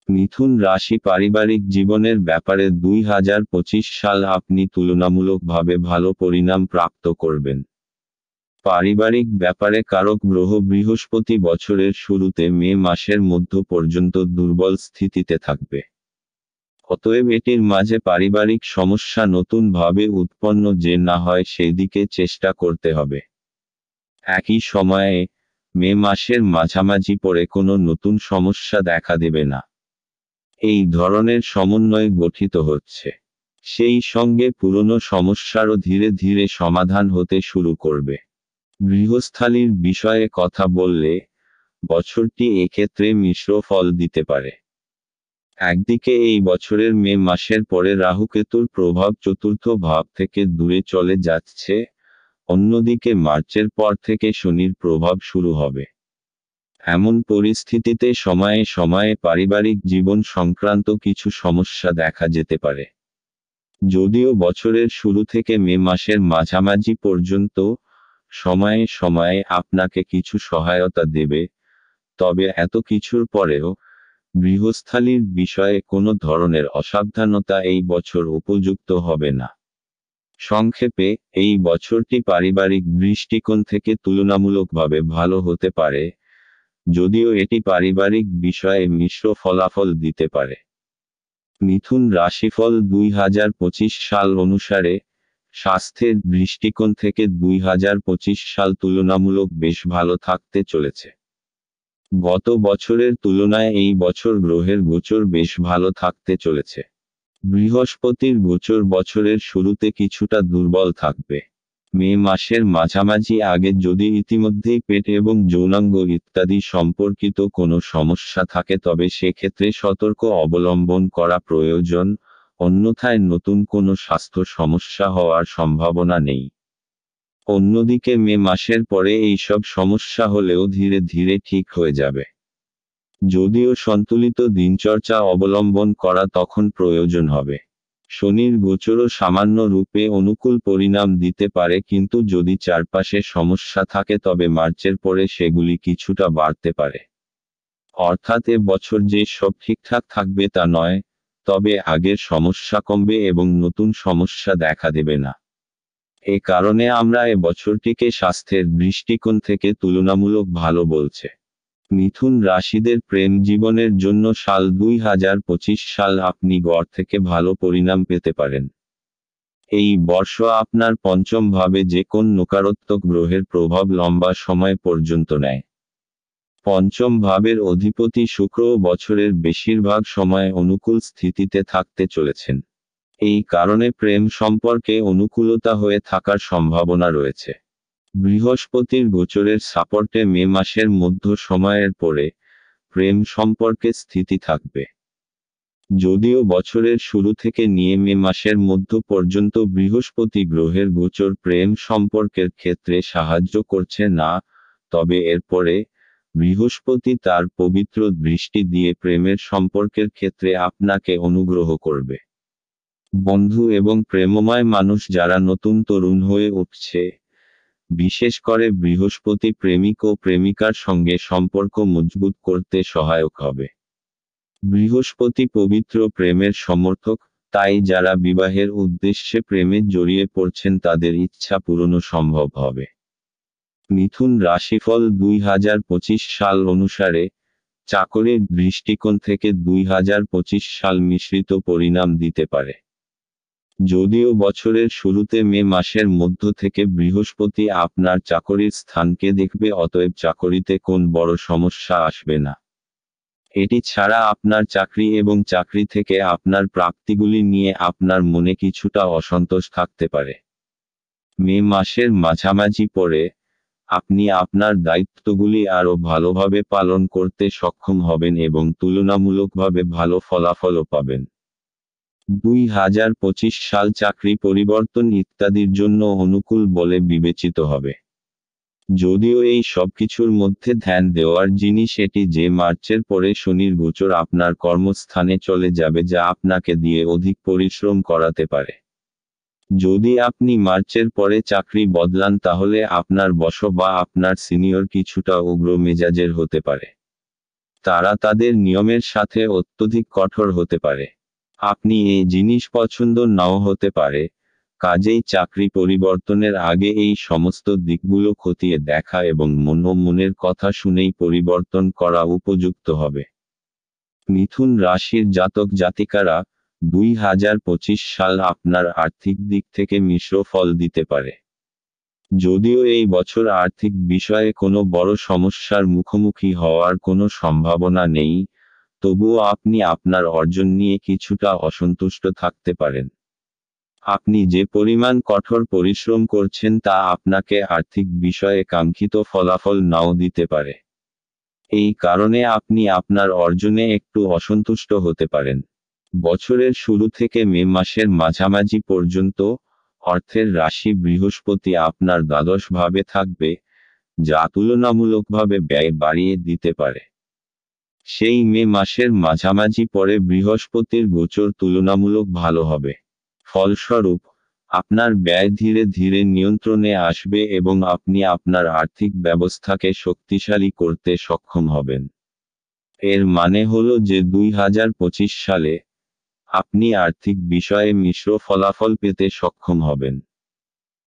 মিথুন রাশি পারিবারিক জীবনের ব্যাপারে 2025 সাল আপনি তুলনামূলকভাবে ভালো পরিণাম প্রাপ্ত করবেন। পারিবারিক ব্যাপারে কারক গ্রহ বৃহস্পতি বছরের শুরুতে মে মাসের মধ্য পর্যন্ত দুর্বল স্থিতিতে থাকবে। অতএব এটির মাঝে পারিবারিক সমস্যা নতুন ভাবে উৎপন্ন যে না হয় সেই দিকে চেষ্টা করতে হবে। একই সময়ে মে মাসের মাঝামাঝি পরে কোনো নতুন সমস্যা দেখা দেবে না। এই ধরনের সমন্বয় গঠিত হচ্ছে। সেই সঙ্গে পুরনো সমস্যারও ধীরে ধীরে সমাধান হতে শুরু করবে। গৃহস্থালির বিষয়ে কথা বললে বছরটি এক্ষেত্রে মিশ্র ফল দিতে পারে। একদিকে এই বছরের মে মাসের পরে রাহুকেতুর প্রভাব চতুর্থ ভাব থেকে দূরে চলে যাচ্ছে, অন্যদিকে মার্চের পর থেকে শনির প্রভাব শুরু হবে। এমন পরিস্থিতিতে সময়ে সময়ে পারিবারিক জীবন সংক্রান্ত কিছু সমস্যা দেখা যেতে পারে। যদিও বছরের শুরু থেকে মে মাসের মাঝামাঝি পর্যন্ত সময়ে সময়ে আপনাকে কিছু সহায়তা দেবে, তবে এত কিছুর পরেও গৃহস্থালির বিষয়ে কোনো ধরনের অসাবধানতা এই বছর উপযুক্ত হবে না। সংক্ষেপে, এই বছরটি পারিবারিক দৃষ্টিকোণ থেকে তুলনামূলকভাবে ভালো হতে পারে, যদিও এটি পারিবারিক বিষয়ে মিশ্র ফলাফল দিতে পারে। মিথুন রাশিফল 2025 সাল অনুসারে স্বাস্থ্যের দৃষ্টিকোণ থেকে 2025 সাল তুলনামূলক বেশ ভালো থাকতে চলেছে। গত বছরের তুলনায় এই বছর গ্রহের গোচর বেশ ভালো থাকতে চলেছে। বৃহস্পতির গোচর বছরের শুরুতে কিছুটা দুর্বল থাকবে। মে মাসের মাঝামাঝি আগে যদি ইতিমধ্যেই পেট এবং যৌনাঙ্গ ইত্যাদি সম্পর্কিত কোনো সমস্যা থাকে তবে সেক্ষেত্রে সতর্ক অবলম্বন করা প্রয়োজন, অন্যথায় নতুন কোনো স্বাস্থ্য সমস্যা হওয়ার সম্ভাবনা নেই। অন্যদিকে মে মাসের পরে এইসব সমস্যা হলেও ধীরে ধীরে ঠিক হয়ে যাবে। যদিও সন্তুলিত দিনচর্চা অবলম্বন করা তখন প্রয়োজন হবে। শনির গোচরও সামান্য রূপে অনুকূল পরিণাম দিতে পারে, কিন্তু যদি চারপাশে সমস্যা থাকে তবে মার্চের পরে সেগুলি কিছুটা বাড়তে পারে। অর্থাৎ এ বছর যে সব ঠিকঠাক থাকবে তা নয়, তবে আগের সমস্যা কমবে এবং নতুন সমস্যা দেখা দেবে না। এ কারণে আমরা এ বছরটিকে স্বাস্থ্যের দৃষ্টিকোণ থেকে তুলনামূলক ভালো বলছে। মিথুন রাশিদের প্রেম জীবনের জন্য সাল 2025 সাল আপনি গড় থেকে ভালো পরিণাম পেতে পারেন। এই বর্ষ আপনার পঞ্চম ভাবে যে কোন নকারাত্মক গ্রহের প্রভাব লম্বা সময় পর্যন্ত নেয়। পঞ্চম ভাবের অধিপতি শুক্রও বছরের বেশিরভাগ সময় অনুকূল স্থিতিতে থাকতে চলেছেন। এই কারণে প্রেম সম্পর্কে অনুকূলতা হয়ে থাকার সম্ভাবনা রয়েছে। বৃহস্পতির গোচরের সাপোর্টে মে মাসের মধ্য সময়ের পরে প্রেম সম্পর্কে স্থিতি থাকবে। যদিও বছরের শুরু থেকে নিয়ে মে মাসের মধ্য পর্যন্ত বৃহস্পতি গ্রহের গোচর প্রেম সম্পর্কের ক্ষেত্রে সাহায্য করছে না, তবে এরপরে বৃহস্পতি তার পবিত্র দৃষ্টি দিয়ে প্রেমের সম্পর্কের ক্ষেত্রে আপনাকে অনুগ্রহ করবে। বন্ধু এবং প্রেমময় মানুষ যারা নতুন তরুণ হয়ে উঠছে, বিশেষ করে বৃহস্পতি প্রেমিক ও প্রেমিকার সঙ্গে সম্পর্ক মজবুত করতে সহায়ক হবে। বৃহস্পতি পবিত্র প্রেমের সমর্থক, তাই যারা বিবাহের উদ্দেশ্যে প্রেমে জড়িয়ে পড়ছেন তাদের ইচ্ছা পূরণও সম্ভব হবে। মিথুন রাশিফল 2025 সাল অনুসারে চাকরির দৃষ্টিকোণ থেকে 2025 সাল মিশ্রিত পরিণাম দিতে পারে। যদিও বছরের শুরুতে মে মাসের মধ্য থেকে বৃহস্পতি আপনার চাকরির স্থানকে দেখবে, অতএব চাকরিতে কোন বড় সমস্যা আসবে না। এটি ছাড়া আপনার চাকরি এবং চাকরি থেকে আপনার প্রাপ্তিগুলি নিয়ে আপনার মনে কিছুটা অসন্তোষ থাকতে পারে। মে মাসের মাঝামাঝি পরে আপনি আপনার দায়িত্বগুলি আরও ভালোভাবে পালন করতে সক্ষম হবেন এবং তুলনামূলকভাবে ভালো ফলাফলও পাবেন। 2025 সাল চাকরি পরিবর্তন ইত্যাদির জন্য অনুকূল বলে বিবেচিত হবে। যদিও এই সবকিছুর মধ্যে ধ্যান দেওয়ার জিনিস এটি যে মার্চের পরে শনির গোচর আপনার কর্মস্থানে চলে যাবে, যা আপনাকে দিয়ে অধিক পরিশ্রম করাতে পারে। যদি আপনি মার্চের পরে চাকরি বদলান তাহলে আপনার বস বা আপনার সিনিয়র কিছুটা উগ্র মেজাজের হতে পারে। তারা তাদের নিয়মের সাথে অত্যধিক কঠোর হতে পারে। আপনি এই জিনিস পছন্দ নাও হতে পারে, কাজেই চাকরি পরিবর্তনের আগে এই সমস্ত দিকগুলো খতিয়ে দেখা এবং মনের কথা শুনেই পরিবর্তন করা উপযুক্ত হবে। মিথুন রাশির জাতক জাতিকারা, 2025 সাল আপনার আর্থিক দিক থেকে মিশ্র ফল দিতে পারে। যদিও এই বছর আর্থিক বিষয়ে কোনো বড় সমস্যার মুখোমুখি হওয়ার কোনো সম্ভাবনা নেই, তবুও আপনি আপনার অর্জন নিয়ে কিছুটা অসন্তুষ্ট থাকতে পারেন। আপনি যে পরিমাণ কঠোর পরিশ্রম করছেন তা আপনাকে আর্থিক বিষয়ে কাঙ্ক্ষিত ফলাফল নাও দিতে পারে। এই কারণে আপনি আপনার অর্জনে একটু অসন্তুষ্ট হতে পারেন। বছরের শুরু থেকে মে মাসের মাঝামাঝি পর্যন্ত অর্থের রাশি বৃহস্পতি আপনার দ্বাদশ ভাবে থাকবে, যা তুলনামূলকভাবে ব্যয় বাড়িয়ে দিতে পারে। সেই মে মাসের মাঝামাঝি পরে বৃহস্পতির গোচর তুলনামূলক ভালো হবে। ফলস্বরূপ, আপনার ব্যয় ধীরে ধীরে নিয়ন্ত্রণে আসবে এবং আপনি আপনার আর্থিক ব্যবস্থাকে শক্তিশালী করতে সক্ষম হবেন। এর মানে হলো যে 2025 সালে আপনি আর্থিক বিষয়ে মিশ্র ফলাফল পেতে সক্ষম হবেন।